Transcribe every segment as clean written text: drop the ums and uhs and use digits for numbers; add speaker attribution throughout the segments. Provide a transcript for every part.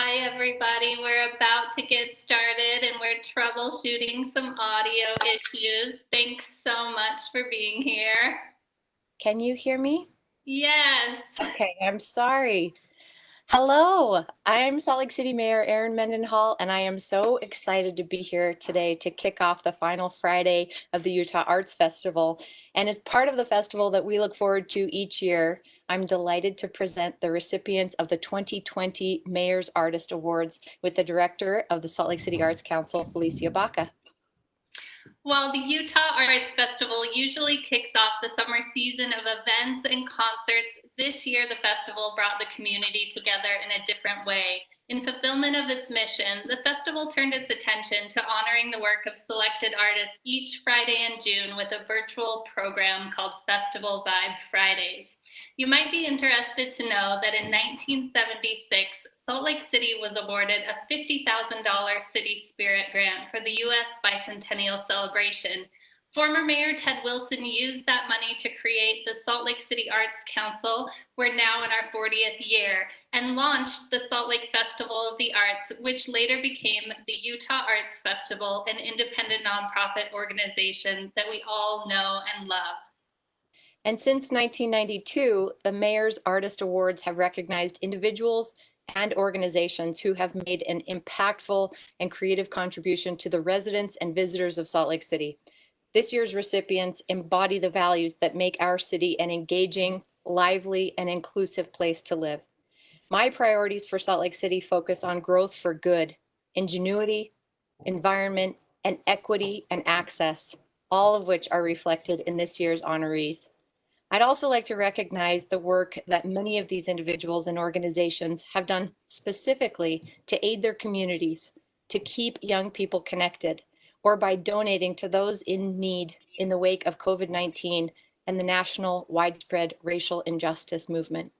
Speaker 1: Hi, everybody. We're about to get started and we're troubleshooting some audio issues. Thanks so much for being here.
Speaker 2: Can you hear me?
Speaker 1: Yes.
Speaker 2: Okay, I'm sorry. Hello, I'm Salt Lake City Mayor Erin Mendenhall, and I am so excited to be here today to kick off the final Friday of the Utah Arts Festival. And as part of the festival that we look forward to each year, I'm delighted to present the recipients of the 2020 Mayor's Artist Awards with the director of the Salt Lake City Arts Council, Felicia Baca.
Speaker 1: Well, the Utah Arts Festival usually kicks off the summer season of events and concerts. This year, the festival brought the community together in a different way. In fulfillment of its mission, the festival turned its attention to honoring the work of selected artists each Friday in June with a virtual program called Festival Vibe Fridays. You might be interested to know that in 1976, Salt Lake City was awarded a $50,000 City Spirit Grant for the U.S. Bicentennial Celebration. Former Mayor Ted Wilson used that money to create the Salt Lake City Arts Council. We're now in our 40th year, and launched the Salt Lake Festival of the Arts, which later became the Utah Arts Festival, an independent nonprofit organization that we all know and love.
Speaker 2: And since 1992, the Mayor's Artist Awards have recognized individuals and organizations who have made an impactful and creative contribution to the residents and visitors of Salt Lake City. This year's recipients embody the values that make our city an engaging, lively, and inclusive place to live. My priorities for Salt Lake City focus on growth for good, ingenuity, environment, and equity and access, all of which are reflected in this year's honorees. I'd also like to recognize the work that many of these individuals and organizations have done specifically to aid their communities, to keep young people connected, or by donating to those in need in the wake of COVID-19 and the national widespread racial injustice movement.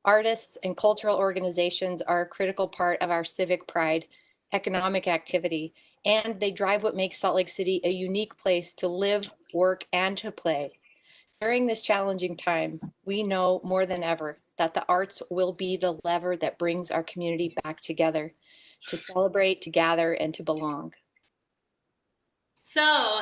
Speaker 2: Artists and cultural organizations are a critical part of our civic pride, economic activity, and they drive what makes Salt Lake City a unique place to live, work, and to play. During this challenging time, we know more than ever that the arts will be the lever that brings our community back together, to celebrate, to gather, and to belong.
Speaker 1: So,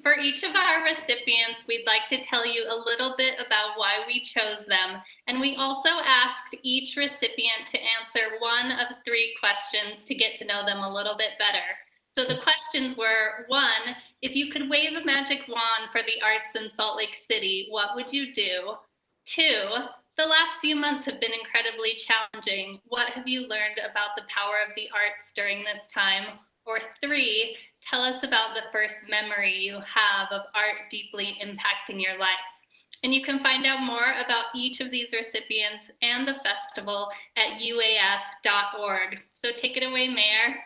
Speaker 1: for each of our recipients, we'd like to tell you a little bit about why we chose them. And we also asked each recipient to answer one of three questions to get to know them a little bit better. So the questions were, one, if you could wave a magic wand for the arts in Salt Lake City, what would you do? Two, the last few months have been incredibly challenging. What have you learned about the power of the arts during this time? Or three, tell us about the first memory you have of art deeply impacting your life. And you can find out more about each of these recipients and the festival at uaf.org. So take it away, Mayor.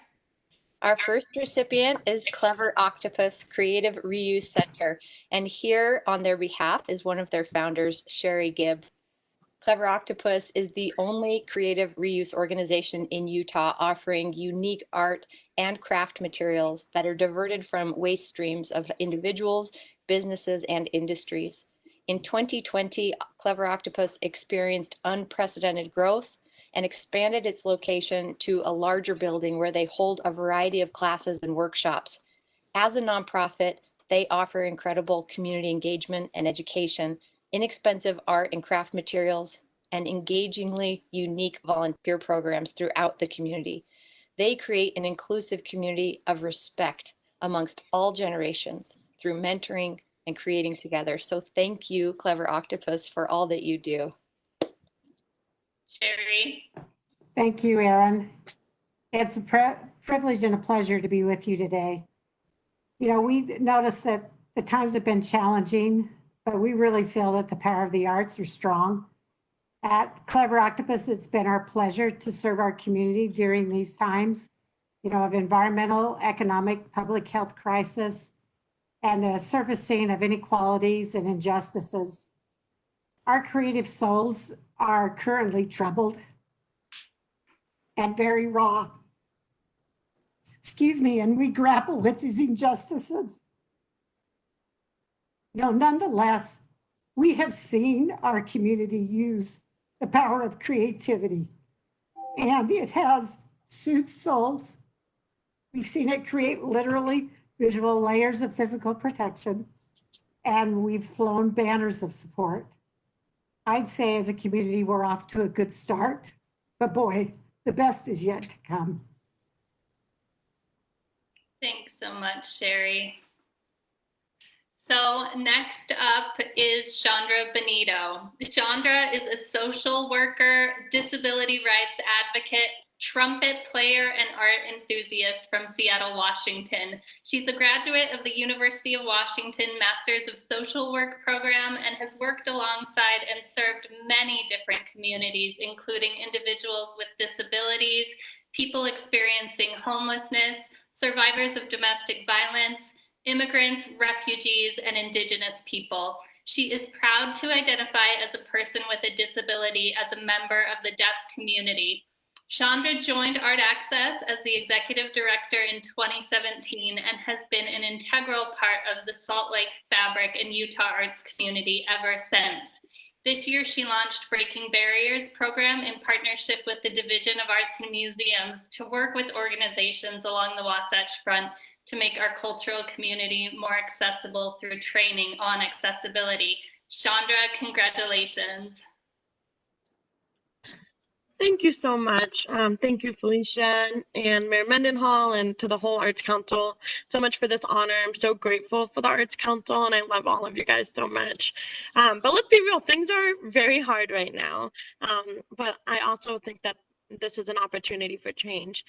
Speaker 2: Our first recipient is Clever Octopus Creative Reuse Center, and here on their behalf is one of their founders, Sherry Gibb. Clever Octopus is the only creative reuse organization in Utah offering unique art and craft materials that are diverted from waste streams of individuals, businesses, and industries. In 2020, Clever Octopus experienced unprecedented growth and expanded its location to a larger building where they hold a variety of classes and workshops. As a nonprofit, they offer incredible community engagement and education, inexpensive art and craft materials, and engagingly unique volunteer programs throughout the community. They create an inclusive community of respect amongst all generations through mentoring and creating together. So thank you, Clever Octopus, for all that you do.
Speaker 1: Sherry.
Speaker 3: Thank you, Erin. It's a privilege and a pleasure to be with you today. You know, we noticed that the times have been challenging, but we really feel that the power of the arts are strong. At Clever Octopus, it's been our pleasure to serve our community during these times, you know, of environmental, economic, public health crisis, and the surfacing of inequalities and injustices. Our creative souls are currently troubled and very raw. Excuse me, and we grapple with these injustices. No, nonetheless, we have seen our community use the power of creativity and it has soothed souls. We've seen it create literally visual layers of physical protection, and we've flown banners of support. I'd say as a community, we're off to a good start, but boy, the best is yet to come.
Speaker 1: Thanks so much, Sherry. So next up is Chandra Benito. Chandra is a social worker, disability rights advocate, trumpet player, and art enthusiast from Seattle, Washington. She's a graduate of the University of Washington Masters of Social Work program and has worked alongside and served many different communities, including individuals with disabilities, people experiencing homelessness, survivors of domestic violence, immigrants, refugees, and Indigenous people. She is proud to identify as a person with a disability as a member of the deaf community. Chandra joined Art Access as the executive director in 2017 and has been an integral part of the Salt Lake fabric and Utah arts community ever since. This year, she launched Breaking Barriers program in partnership with the Division of Arts and Museums to work with organizations along the Wasatch Front to make our cultural community more accessible through training on accessibility. Chandra, congratulations.
Speaker 4: Thank you so much. Thank you, Felicia and Mayor Mendenhall, and to the whole Arts Council so much for this honor. I'm so grateful for the Arts Council, and I love all of you guys so much. But let's be real, things are very hard right now. But I also think that this is an opportunity for change.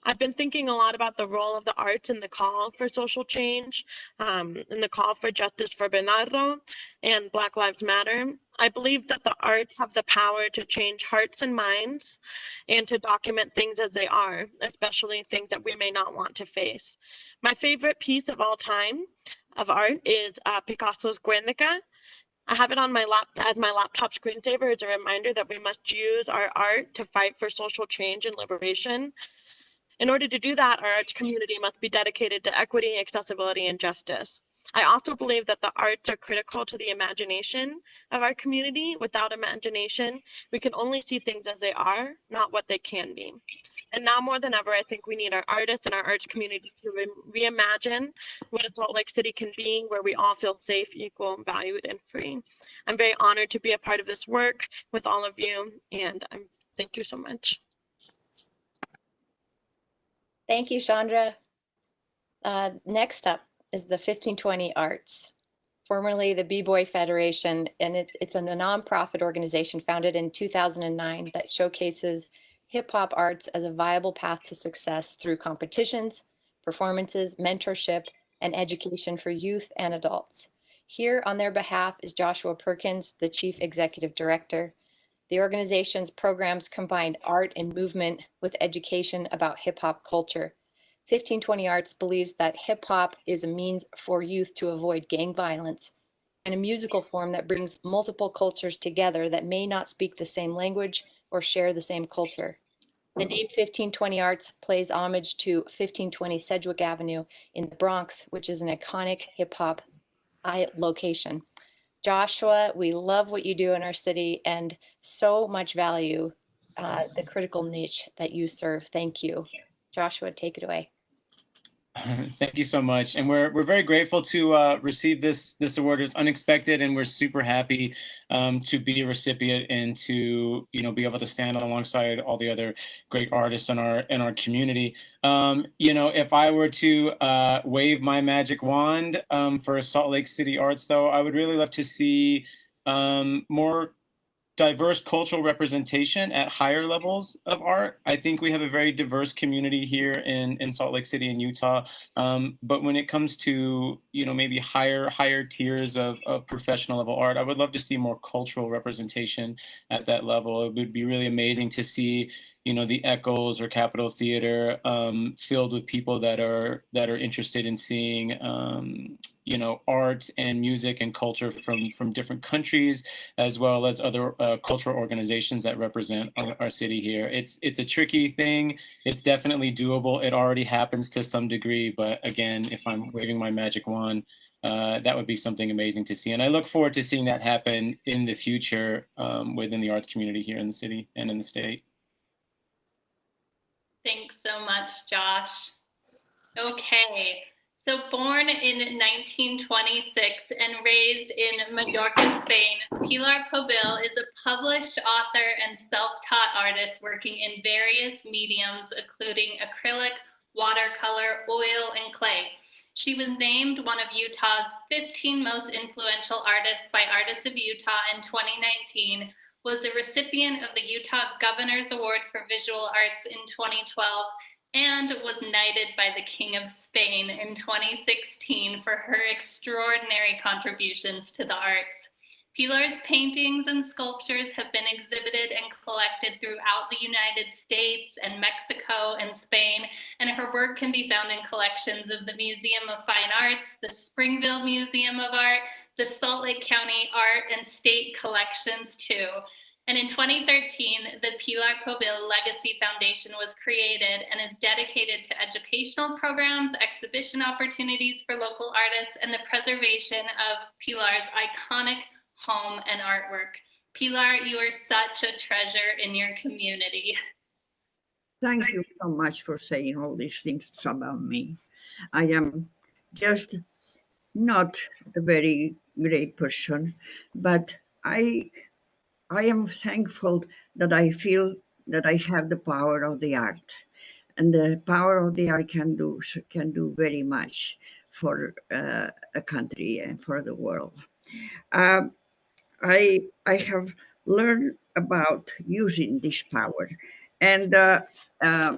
Speaker 4: I've been thinking a lot about the role of the arts in the call for social change, in the call for justice for Bernardo and Black Lives Matter. I believe that the arts have the power to change hearts and minds and to document things as they are, especially things that we may not want to face. My favorite piece of all time of art is Picasso's Guernica. I have it on my as my laptop screensaver as a reminder that we must use our art to fight for social change and liberation. In order to do that, our arts community must be dedicated to equity, accessibility, and justice. I also believe that the arts are critical to the imagination of our community. Without imagination, we can only see things as they are, not what they can be. And now more than ever, I think we need our artists and our arts community to reimagine what a Salt Lake City can be, where we all feel safe, equal, valued, and free. I'm very honored to be a part of this work with all of you, and thank you so much.
Speaker 2: Thank you, Chandra. Next up is the 1520 Arts, formerly the B-Boy Federation, and it's a nonprofit organization founded in 2009 that showcases hip-hop arts as a viable path to success through competitions, performances, mentorship, and education for youth and adults. Here on their behalf is Joshua Perkins, the Chief Executive Director. The organization's programs combine art and movement with education about hip-hop culture. 1520 Arts believes that hip-hop is a means for youth to avoid gang violence and a musical form that brings multiple cultures together that may not speak the same language or share the same culture. The name 1520 Arts plays homage to 1520 Sedgwick Avenue in the Bronx, which is an iconic hip-hop location. Joshua, we love what you do in our city and so much value the critical niche that you serve. Thank you. Joshua, take it away.
Speaker 5: Thank you so much, and we're very grateful to receive this award. It's unexpected, and we're super happy to be a recipient and to be able to stand alongside all the other great artists in our community. If I were to wave my magic wand for Salt Lake City Arts, though, I would really love to see more diverse cultural representation at higher levels of art. I think we have a very diverse community here in Salt Lake City and Utah. But when it comes to, maybe higher tiers of professional level art, I would love to see more cultural representation at that level. It would be really amazing to see, the Echoes or Capitol Theater filled with people that are interested in seeing art and music and culture from different countries, as well as other cultural organizations that represent our city here. It's a tricky thing. It's definitely doable. It already happens to some degree, but again, if I'm waving my magic wand, that would be something amazing to see. And I look forward to seeing that happen in the future within the arts community here in the city and in the state.
Speaker 1: Thanks so much, Josh. Okay, so born in 1926 and raised in Mallorca, Spain, Pilar Koval is a published author and self-taught artist working in various mediums, including acrylic, watercolor, oil, and clay. She was named one of Utah's 15 most influential artists by Artists of Utah in 2019, was a recipient of the Utah Governor's Award for Visual Arts in 2012, and was knighted by the King of Spain in 2016 for her extraordinary contributions to the arts. Pilar's paintings and sculptures have been exhibited and collected throughout the United States and Mexico and Spain, and her work can be found in collections of the Museum of Fine Arts, the Springville Museum of Art, the Salt Lake County Art and State collections too. And in 2013, the Pilar Koval Legacy Foundation was created and is dedicated to educational programs, exhibition opportunities for local artists, and the preservation of Pilar's iconic home and artwork. Pilar, you are such a treasure in your community.
Speaker 6: Thank you so much for saying all these things about me. I am just not a very great person, but I am thankful that I feel that I have the power of the art, and the power of the art can do very much for a country and for the world. I have learned about using this power, and I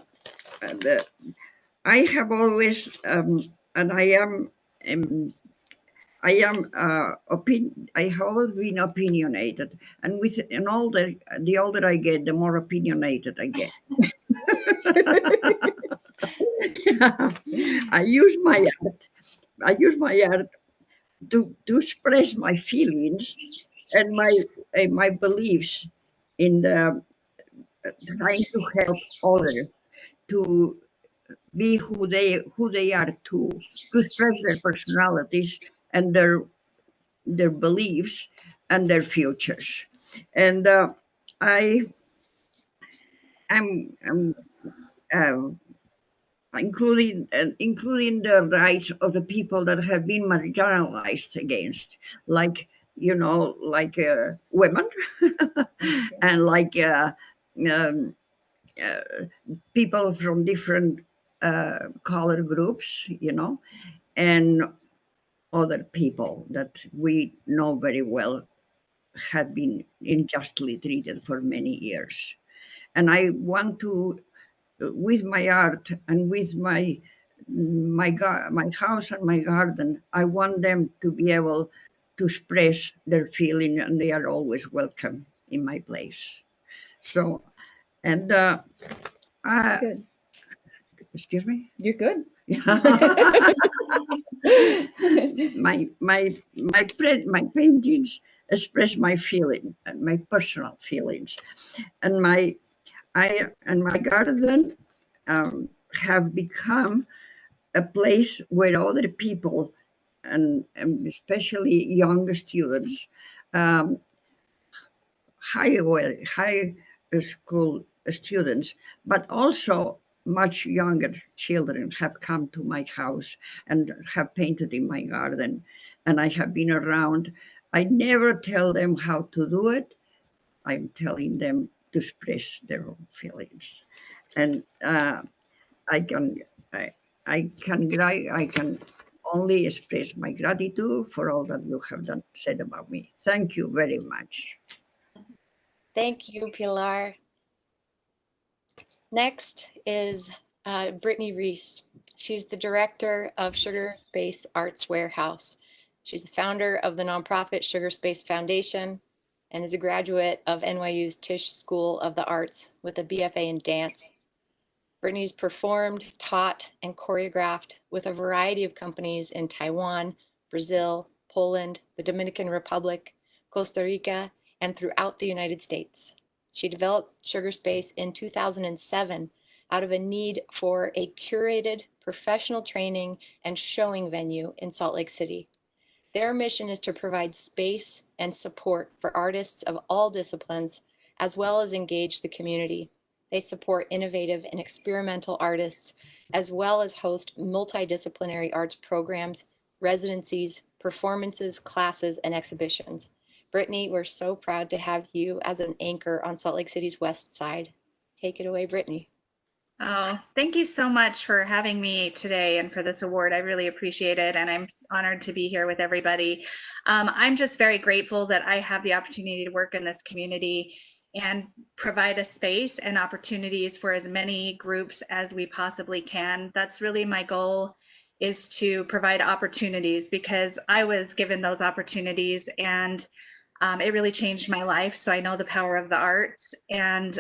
Speaker 6: have always and I am. I have always been opinionated, and the older I get, the more opinionated I get. I use my art to express my feelings and my beliefs in trying to help others to be who they are, to express their personalities and their beliefs and their futures. And I am including the rights of the people that have been marginalized against, like women and like people from different color groups, and other people that we know very well have been unjustly treated for many years. And I want to, with my art and with my house and my garden, I want them to be able to express their feeling, and they are always welcome in my place. So, and
Speaker 2: Good.
Speaker 6: Excuse me?
Speaker 2: You're good.
Speaker 6: my paintings express my feeling and my personal feelings, and my garden have become a place where other people and especially young students, high school students, but also much younger children have come to my house and have painted in my garden, and I have been around. I never tell them how to do it. I'm telling them to express their own feelings, and I can only express my gratitude for all that you have said about me. Thank you very much.
Speaker 2: Thank you, Pilar. Next is Brittany Reese. She's the director of Sugar Space Arts Warehouse. She's the founder of the nonprofit Sugar Space Foundation and is a graduate of NYU's Tisch School of the Arts with a BFA in dance. Brittany's performed, taught, and choreographed with a variety of companies in Taiwan, Brazil, Poland, the Dominican Republic, Costa Rica, and throughout the United States. She developed Sugar Space in 2007 out of a need for a curated professional training and showing venue in Salt Lake City. Their mission is to provide space and support for artists of all disciplines, as well as engage the community. They support innovative and experimental artists, as well as host multidisciplinary arts programs, residencies, performances, classes, and exhibitions. Brittany, we're so proud to have you as an anchor on Salt Lake City's West Side. Take it away, Brittany.
Speaker 7: Oh, thank you so much for having me today and for this award. I really appreciate it, and I'm honored to be here with everybody. I'm just very grateful that I have the opportunity to work in this community and provide a space and opportunities for as many groups as we possibly can. That's really my goal, is to provide opportunities, because I was given those opportunities and it really changed my life. So I know the power of the arts, and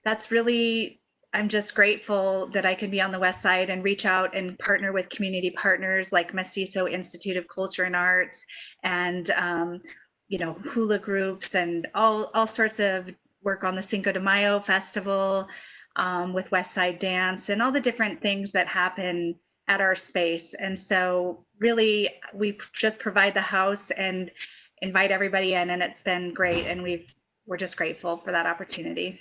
Speaker 7: that's really, I'm just grateful that I can be on the West Side and reach out and partner with community partners like Mestizo Institute of Culture and Arts, and you know, hula groups, and all sorts of work on the Cinco de Mayo festival, with West Side Dance, and all the different things that happen at our space. And so really, we just provide the house and invite everybody in, and it's been great, and we're just grateful for that opportunity.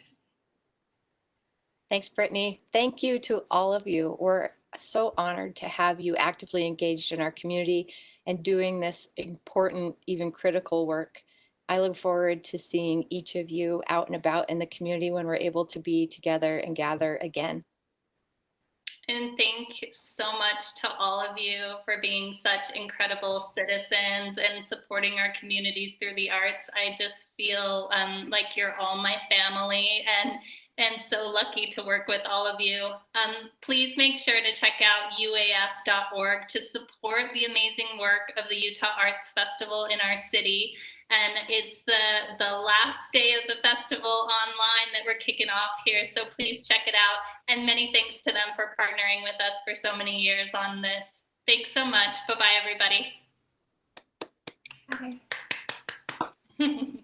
Speaker 2: Thanks, Brittany. Thank you to all of you. We're so honored to have you actively engaged in our community and doing this important, even critical work. I look forward to seeing each of you out and about in the community when we're able to be together and gather again.
Speaker 1: And thank you so much to all of you for being such incredible citizens and supporting our communities through the arts. I just feel like you're all my family, and so lucky to work with all of you. Please make sure to check out uaf.org to support the amazing work of the Utah Arts Festival in our city. And it's the last day of the festival online that we're kicking off here, so please check it out. And many thanks to them for partnering with us for so many years on this. Thanks so much. Bye-bye, everybody.
Speaker 7: Bye.